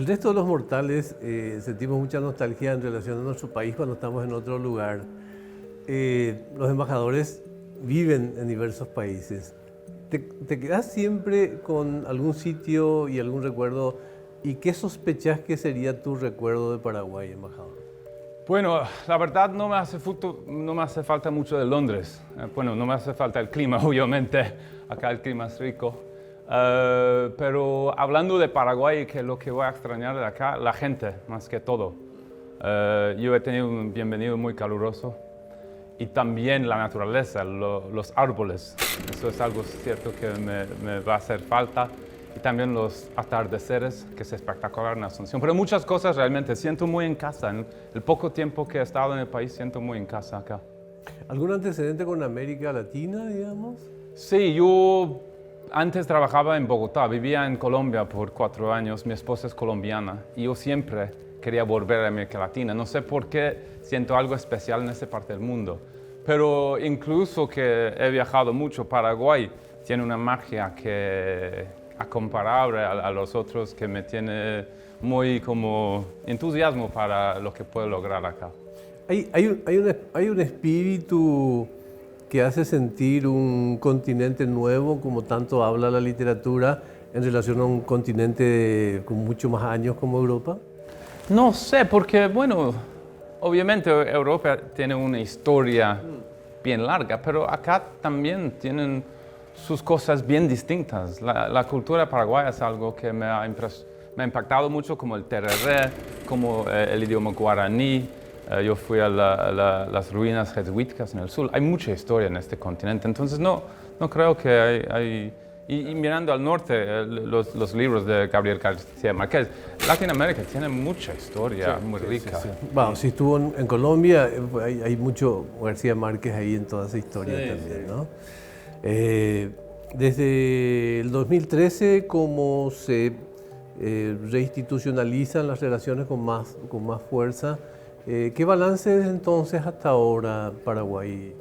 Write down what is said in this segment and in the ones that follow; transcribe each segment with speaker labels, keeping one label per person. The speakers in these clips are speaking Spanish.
Speaker 1: El resto de los mortales sentimos mucha nostalgia en relación a nuestro país cuando estamos en otro lugar. Los embajadores viven en diversos países. ¿Te quedas siempre con algún sitio y algún recuerdo? ¿Y qué sospechás que sería tu recuerdo de Paraguay, embajador?
Speaker 2: Bueno, la verdad no me hace falta mucho de Londres. Bueno, no me hace falta el clima, obviamente. Acá el clima es rico. Pero hablando de Paraguay, que es lo que voy a extrañar de acá, la gente, más que todo. Yo he tenido un bienvenido muy caluroso. Y también la naturaleza, los árboles. Eso es algo cierto que me va a hacer falta. Y también los atardeceres, que es espectacular en Asunción. Pero muchas cosas realmente siento muy en casa. En el poco tiempo que he estado en el país, siento muy en casa acá.
Speaker 1: ¿Algún antecedente con América Latina, digamos?
Speaker 2: Sí, yo antes trabajaba en Bogotá, vivía en Colombia por 4 años. Mi esposa es colombiana y yo siempre quería volver a América Latina. No sé por qué siento algo especial en esa parte del mundo. Pero incluso que he viajado mucho, Paraguay tiene una magia que comparable a los otros que me tiene muy como entusiasmo para lo que puedo lograr acá.
Speaker 1: Hay un espíritu que hace sentir un continente nuevo, como tanto habla la literatura, en relación a un continente con mucho más años como Europa.
Speaker 2: No sé, porque bueno, obviamente Europa tiene una historia bien larga, pero acá también tienen sus cosas bien distintas. La cultura paraguaya es algo que me ha impactado mucho, como el tereré, como el idioma guaraní. Yo fui a las ruinas jesuíticas en el sur. Hay mucha historia en este continente, entonces no creo que hay. Y mirando al norte, los libros de Gabriel García Márquez, Latinoamérica tiene mucha historia muy rica.
Speaker 1: Sí. Bueno, si estuvo en Colombia, hay mucho García Márquez ahí en toda esa historia también, ¿no? Desde el 2013, ¿cómo se reinstitucionalizan las relaciones con más fuerza? ¿Qué balance es entonces hasta ahora Paraguay?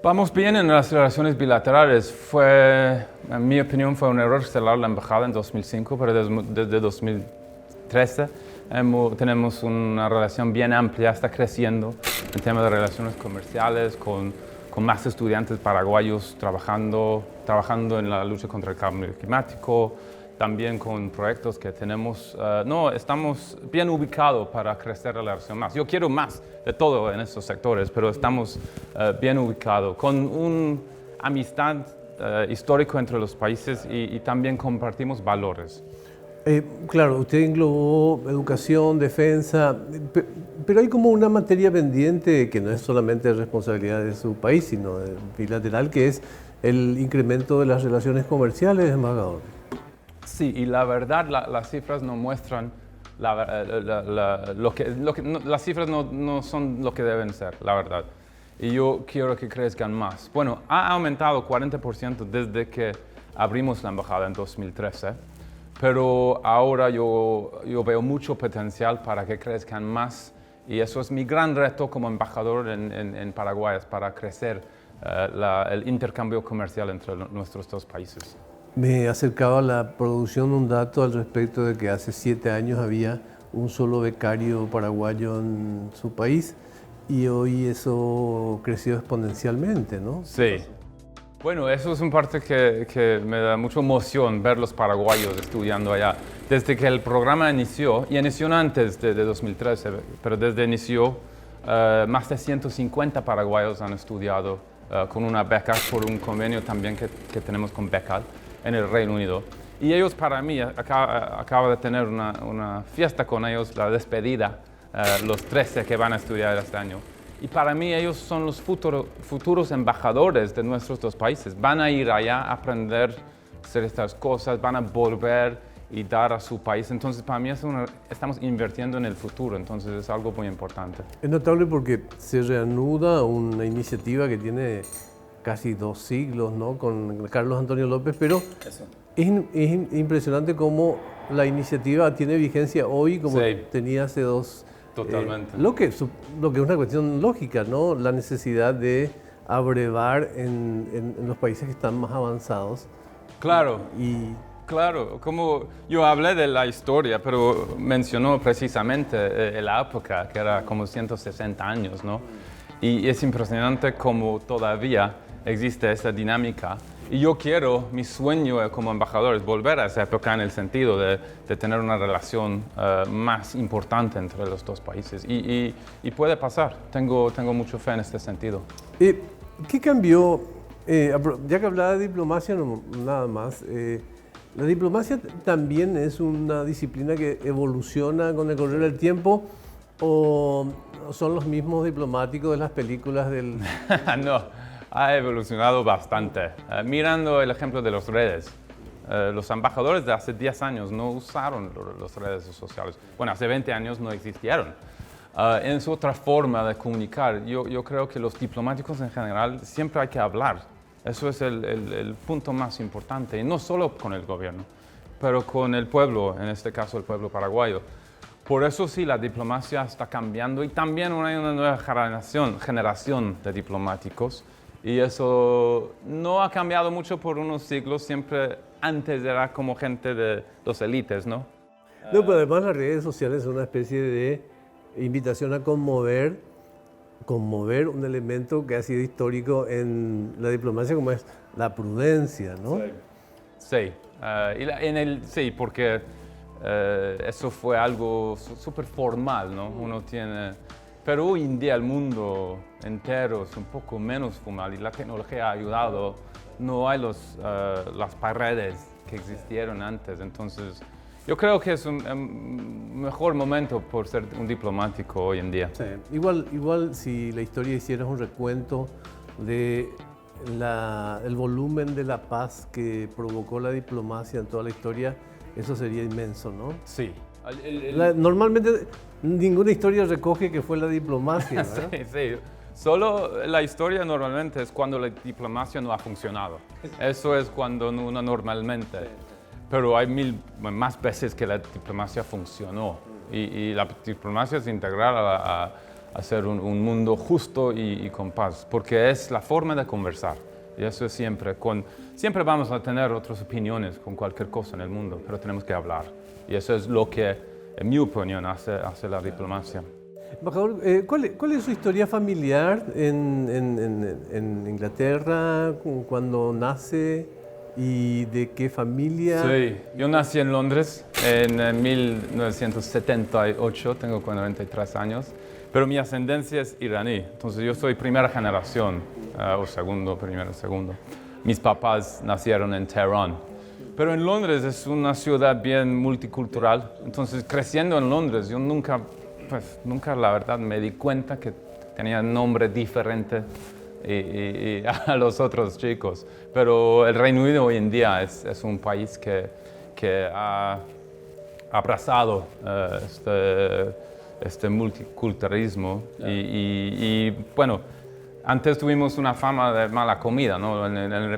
Speaker 2: Vamos bien en las relaciones bilaterales. En mi opinión, fue un error cerrar la embajada en 2005, pero desde 2013 tenemos una relación bien amplia, está creciendo en temas de relaciones comerciales, con más estudiantes paraguayos trabajando en la lucha contra el cambio climático, también con proyectos que tenemos. Estamos bien ubicados para crecer la relación más. Yo quiero más de todo en estos sectores, pero estamos bien ubicados, con una amistad histórica entre los países y también compartimos valores.
Speaker 1: Claro, usted englobó educación, defensa, pero hay como una materia pendiente que no es solamente responsabilidad de su país, sino bilateral, que es el incremento de las relaciones comerciales, embajador.
Speaker 2: Sí, y la verdad las cifras no muestran, las cifras no son lo que deben ser, la verdad. Y yo quiero que crezcan más. Bueno, ha aumentado 40% desde que abrimos la embajada en 2013. Pero ahora yo veo mucho potencial para que crezcan más y eso es mi gran reto como embajador en Paraguay, es para crecer el intercambio comercial entre nuestros dos países.
Speaker 1: Me acercaba a la producción un dato al respecto de que hace 7 años había un solo becario paraguayo en su país y hoy eso creció exponencialmente, ¿no?
Speaker 2: Sí. Bueno, eso es una parte que me da mucha emoción ver los paraguayos estudiando allá. Desde que el programa inició, y inició antes de 2013, pero desde inició, más de 150 paraguayos han estudiado con una beca por un convenio también que tenemos con Becal en el Reino Unido. Y ellos para mí, acabo de tener una fiesta con ellos, la despedida, los 13 que van a estudiar este año. Y para mí ellos son los futuros embajadores de nuestros dos países. Van a ir allá a aprender a hacer estas cosas, van a volver y dar a su país. Entonces para mí estamos invirtiendo en el futuro, entonces es algo muy importante.
Speaker 1: Es notable porque se reanuda una iniciativa que tiene casi 2 siglos, ¿no? Con Carlos Antonio López, pero es impresionante cómo la iniciativa tiene vigencia hoy como tenía hace 2.
Speaker 2: Totalmente.
Speaker 1: Lo que es una cuestión lógica, ¿no? La necesidad de abrevar en los países que están más avanzados.
Speaker 2: Claro. Claro, como yo hablé de la historia, pero mencionó precisamente la época, que era como 160 años, ¿no? Y es impresionante cómo todavía existe esa dinámica. Y yo quiero, mi sueño como embajador es volver a esa época en el sentido de tener una relación más importante entre los dos países. Y puede pasar, tengo mucha fe en este sentido.
Speaker 1: ¿Qué cambió? Ya que hablaba de diplomacia, nada más. ¿La diplomacia también es una disciplina que evoluciona con el correr del tiempo o son los mismos diplomáticos de las películas del...?
Speaker 2: No, ha evolucionado bastante. Mirando el ejemplo de las redes, los embajadores de hace 10 años no usaron las redes sociales. Bueno, hace 20 años no existieron. Es otra forma de comunicar. Yo creo que los diplomáticos en general siempre hay que hablar. Eso es el punto más importante, y no solo con el gobierno, pero con el pueblo, en este caso el pueblo paraguayo. Por eso sí, la diplomacia está cambiando y también hay una nueva generación de diplomáticos, y eso no ha cambiado mucho por unos siglos, siempre antes era como gente de los élites, ¿no?
Speaker 1: No, pero además las redes sociales son una especie de invitación a conmover un elemento que ha sido histórico en la diplomacia, como es la prudencia, ¿no?
Speaker 2: Sí, sí, porque eso fue algo súper formal, ¿no? Pero hoy en día el mundo entero es un poco menos formal y la tecnología ha ayudado. No hay las paredes que existieron antes, entonces yo creo que es un mejor momento por ser un diplomático hoy en día.
Speaker 1: Sí. Igual si la historia hiciera un recuento de el volumen de la paz que provocó la diplomacia en toda la historia, eso sería inmenso, ¿no?
Speaker 2: Sí.
Speaker 1: Normalmente ninguna historia recoge que fue la diplomacia, ¿verdad?
Speaker 2: Sí, sí. Solo la historia normalmente es cuando la diplomacia no ha funcionado. Eso es cuando uno normalmente... Pero hay más veces que la diplomacia funcionó. Y la diplomacia es integral a hacer un mundo justo y con paz, porque es la forma de conversar. Y eso es siempre vamos a tener otras opiniones con cualquier cosa en el mundo, pero tenemos que hablar. Y eso es lo que, en mi opinión, hace la diplomacia.
Speaker 1: Embajador, ¿cuál es su historia familiar en Inglaterra, cuando nace? ¿Y de qué familia?
Speaker 2: Sí, yo nací en Londres en 1978, tengo 43 años, pero mi ascendencia es iraní, entonces yo soy primera generación, o segundo. Mis papás nacieron en Teherán, pero en Londres es una ciudad bien multicultural, entonces creciendo en Londres yo nunca la verdad me di cuenta que tenía un nombre diferente y a los otros chicos. Pero el Reino Unido hoy en día es un país que ha abrazado este multiculturalismo y bueno, antes tuvimos una fama de mala comida, ¿no?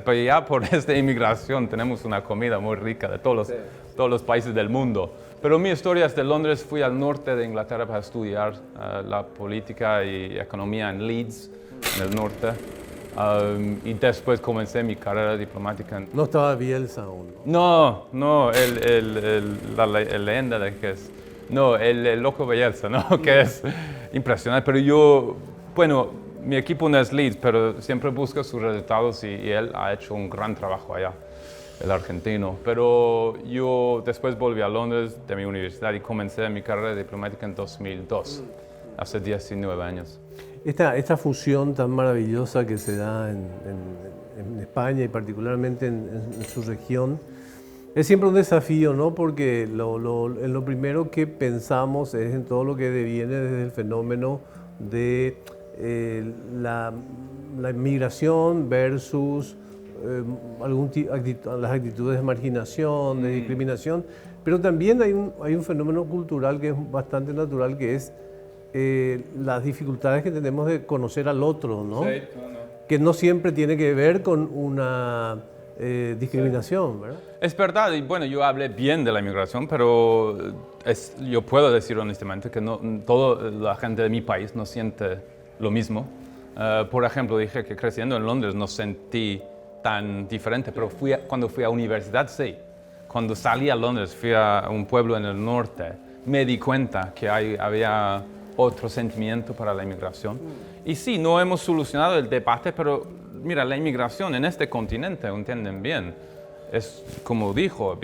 Speaker 2: Pero ya por esta inmigración tenemos una comida muy rica de todos los países del mundo. Pero mi historia es de Londres, fui al norte de Inglaterra para estudiar la política y economía en Leeds, en el norte, y después comencé mi carrera diplomática.
Speaker 1: No estaba Bielsa aún,
Speaker 2: ¿no? No, la leyenda de que es... No, el loco Bielsa, ¿no? Que es impresionante, pero mi equipo no es Leeds, pero siempre busca sus resultados y él ha hecho un gran trabajo allá, el argentino. Pero yo después volví a Londres de mi universidad y comencé mi carrera diplomática en 2002, hace 19 años.
Speaker 1: Esta fusión tan maravillosa que se da en España y particularmente en su región, es siempre un desafío, ¿no? Porque lo primero que pensamos es en todo lo que deviene desde el fenómeno de la migración versus las actitudes de marginación, de discriminación, pero también hay un fenómeno cultural que es bastante natural, que es las dificultades que tenemos de conocer al otro, ¿no?
Speaker 2: Sí,
Speaker 1: Que no siempre tiene que ver con una discriminación, ¿verdad?
Speaker 2: Es verdad, y bueno, yo hablé bien de la inmigración, pero yo puedo decir honestamente que no toda la gente de mi país no siente lo mismo. Por ejemplo, dije que creciendo en Londres no sentí tan diferente, pero cuando fui a universidad sí. cuando salí a Londres, fui a un pueblo en el norte, me di cuenta que había otro sentimiento para la inmigración. Y sí, no hemos solucionado el debate, pero mira, la inmigración en este continente, entienden bien, es como dijo,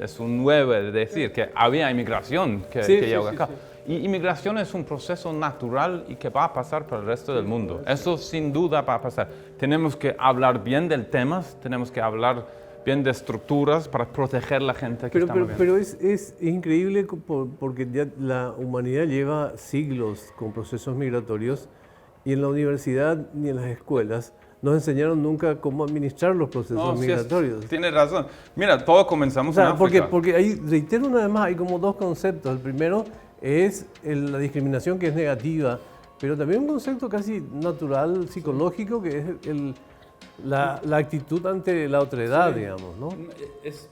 Speaker 2: es un 9 de decir que había inmigración que llegó acá. Y inmigración es un proceso natural y que va a pasar para el resto del mundo. Eso sin duda va a pasar. Tenemos que hablar bien del tema, tenemos que hablar bien de estructuras para proteger a la gente que está moviendo.
Speaker 1: Pero es increíble porque ya la humanidad lleva siglos con procesos migratorios y en la universidad ni en las escuelas nos enseñaron nunca cómo administrar los procesos migratorios.
Speaker 2: Tienes razón. Mira, todo comenzamos en África.
Speaker 1: Porque ahí, reitero una vez más, hay como dos conceptos. El primero es la discriminación, que es negativa, pero también un concepto casi natural, psicológico, que es la actitud ante la otredad, digamos, ¿no?
Speaker 2: Es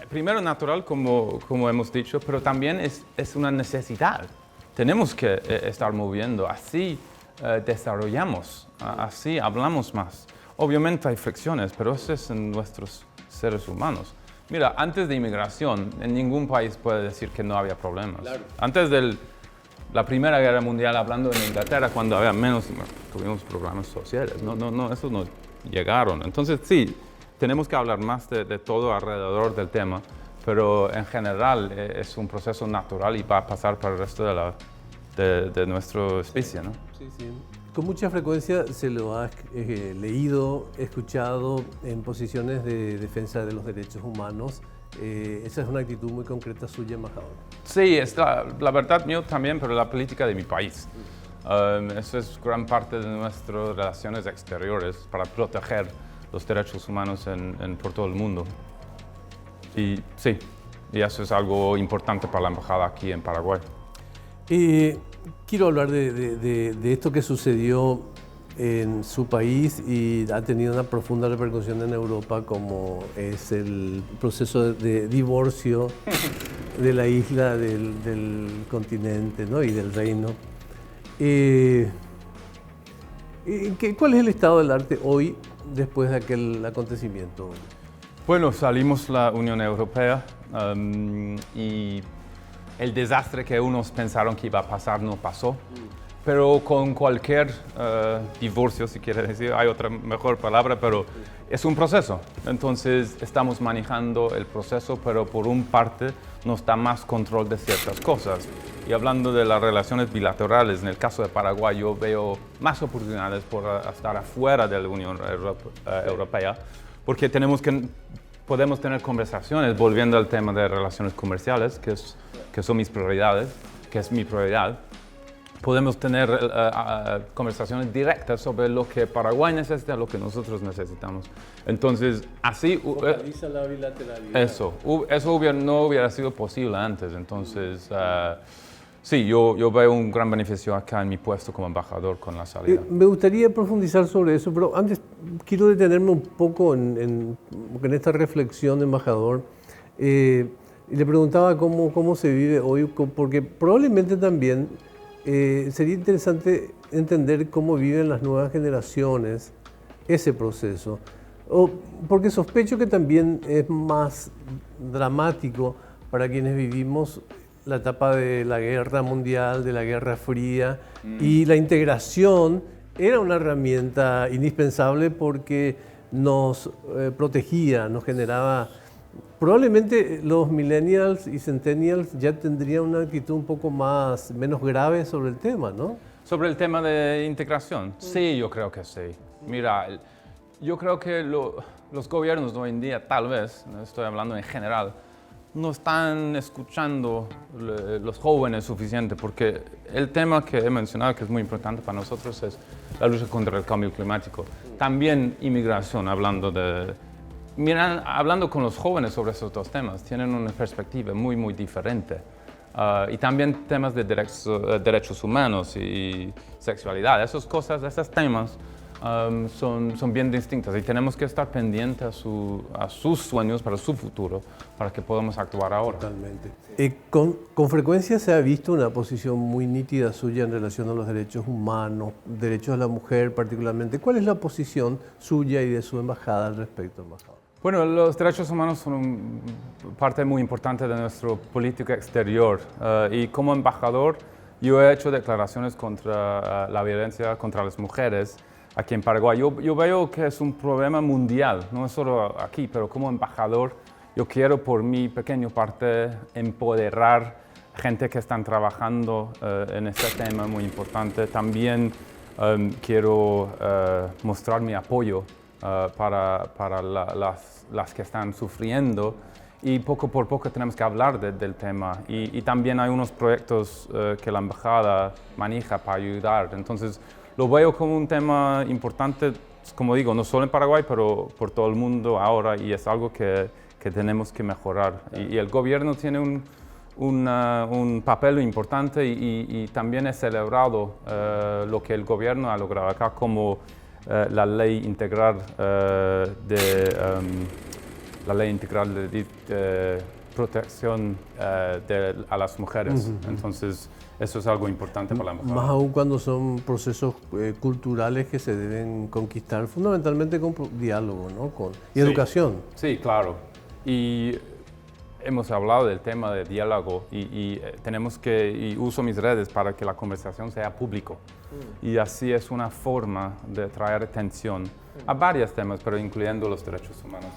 Speaker 2: primero natural, como hemos dicho, pero también es una necesidad. Tenemos que estar moviendo, así desarrollamos, así hablamos más. Obviamente hay fricciones, pero eso es en nuestros seres humanos. Mira, antes de inmigración, en ningún país puede decir que no había problemas. Claro. Antes de la Primera Guerra Mundial, hablando en Inglaterra, cuando había menos, tuvimos programas sociales. No, esos no llegaron. Entonces, sí, tenemos que hablar más de todo alrededor del tema, pero en general es un proceso natural y va a pasar para el resto de nuestra especie, ¿no?
Speaker 1: Sí. Con mucha frecuencia se lo ha leído, escuchado en posiciones de defensa de los derechos humanos. Esa es una actitud muy concreta suya, embajador.
Speaker 2: Sí, es la verdad mío también, pero la política de mi país. Eso es gran parte de nuestras relaciones exteriores para proteger los derechos humanos por todo el mundo. Y sí, y eso es algo importante para la embajada aquí en Paraguay.
Speaker 1: Quiero hablar de esto que sucedió en su país y ha tenido una profunda repercusión en Europa, como es el proceso de divorcio de la isla, del continente, ¿no? Y del reino. ¿Cuál es el estado del arte hoy después de aquel acontecimiento?
Speaker 2: Bueno, salimos de la Unión Europea y el desastre que unos pensaron que iba a pasar no pasó. Pero con cualquier divorcio, si quiere decir, hay otra mejor palabra, pero es un proceso. Entonces estamos manejando el proceso, pero por un parte nos da más control de ciertas cosas. Y hablando de las relaciones bilaterales, en el caso de Paraguay yo veo más oportunidades por estar afuera de la Unión Europea, porque podemos tener conversaciones, volviendo al tema de relaciones comerciales, que son mis prioridades, que es mi prioridad. Podemos tener conversaciones directas sobre lo que Paraguay necesita, lo que nosotros necesitamos. Entonces, así...
Speaker 1: Focaliza la bilateralidad.
Speaker 2: Eso no hubiera sido posible antes. Entonces, sí, yo veo un gran beneficio acá en mi puesto como embajador con la salida.
Speaker 1: Me gustaría profundizar sobre eso, pero antes quiero detenerme un poco en esta reflexión de embajador. Y le preguntaba cómo se vive hoy, porque probablemente también... sería interesante entender cómo viven las nuevas generaciones ese proceso, porque sospecho que también es más dramático para quienes vivimos la etapa de la guerra mundial, de la Guerra Fría, y la integración era una herramienta indispensable porque nos protegía, nos generaba... Probablemente los millennials y centennials ya tendrían una actitud un poco menos grave sobre el tema, ¿no?
Speaker 2: Sobre el tema de integración, sí, yo creo que sí. Mira, yo creo que los gobiernos de hoy en día, tal vez, no estoy hablando en general, no están escuchando los jóvenes suficiente, porque el tema que he mencionado, que es muy importante para nosotros, es la lucha contra el cambio climático. También inmigración, hablando con los jóvenes sobre esos dos temas, tienen una perspectiva muy, muy diferente. Y también temas de derechos humanos y sexualidad, esos temas son bien distintos y tenemos que estar pendientes a sus sueños para su futuro, para que podamos actuar ahora.
Speaker 1: Totalmente. Con frecuencia se ha visto una posición muy nítida suya en relación a los derechos humanos, derechos de la mujer particularmente. ¿Cuál es la posición suya y de su embajada al respecto, embajador?
Speaker 2: Bueno, los derechos humanos son parte muy importante de nuestra política exterior y como embajador yo he hecho declaraciones contra la violencia contra las mujeres aquí en Paraguay. Yo veo que es un problema mundial, no es solo aquí, pero como embajador yo quiero por mi pequeña parte empoderar gente que están trabajando en este tema muy importante. También quiero mostrar mi apoyo para las que están sufriendo y poco por poco tenemos que hablar del tema y también hay unos proyectos que la embajada maneja para ayudar. Entonces lo veo como un tema importante, como digo, no solo en Paraguay, pero por todo el mundo ahora y es algo que tenemos que mejorar. Y el gobierno tiene un papel importante y también he celebrado lo que el gobierno ha logrado acá como la ley integral de protección a las mujeres. Entonces, eso es algo importante para la mujer.
Speaker 1: Más aún cuando son procesos culturales que se deben conquistar fundamentalmente con diálogo, ¿no? Y educación.
Speaker 2: Sí, claro. Y hemos hablado del tema de diálogo y tenemos y uso mis redes para que la conversación sea público. Y así es una forma de traer atención a varios temas, pero incluyendo los derechos humanos.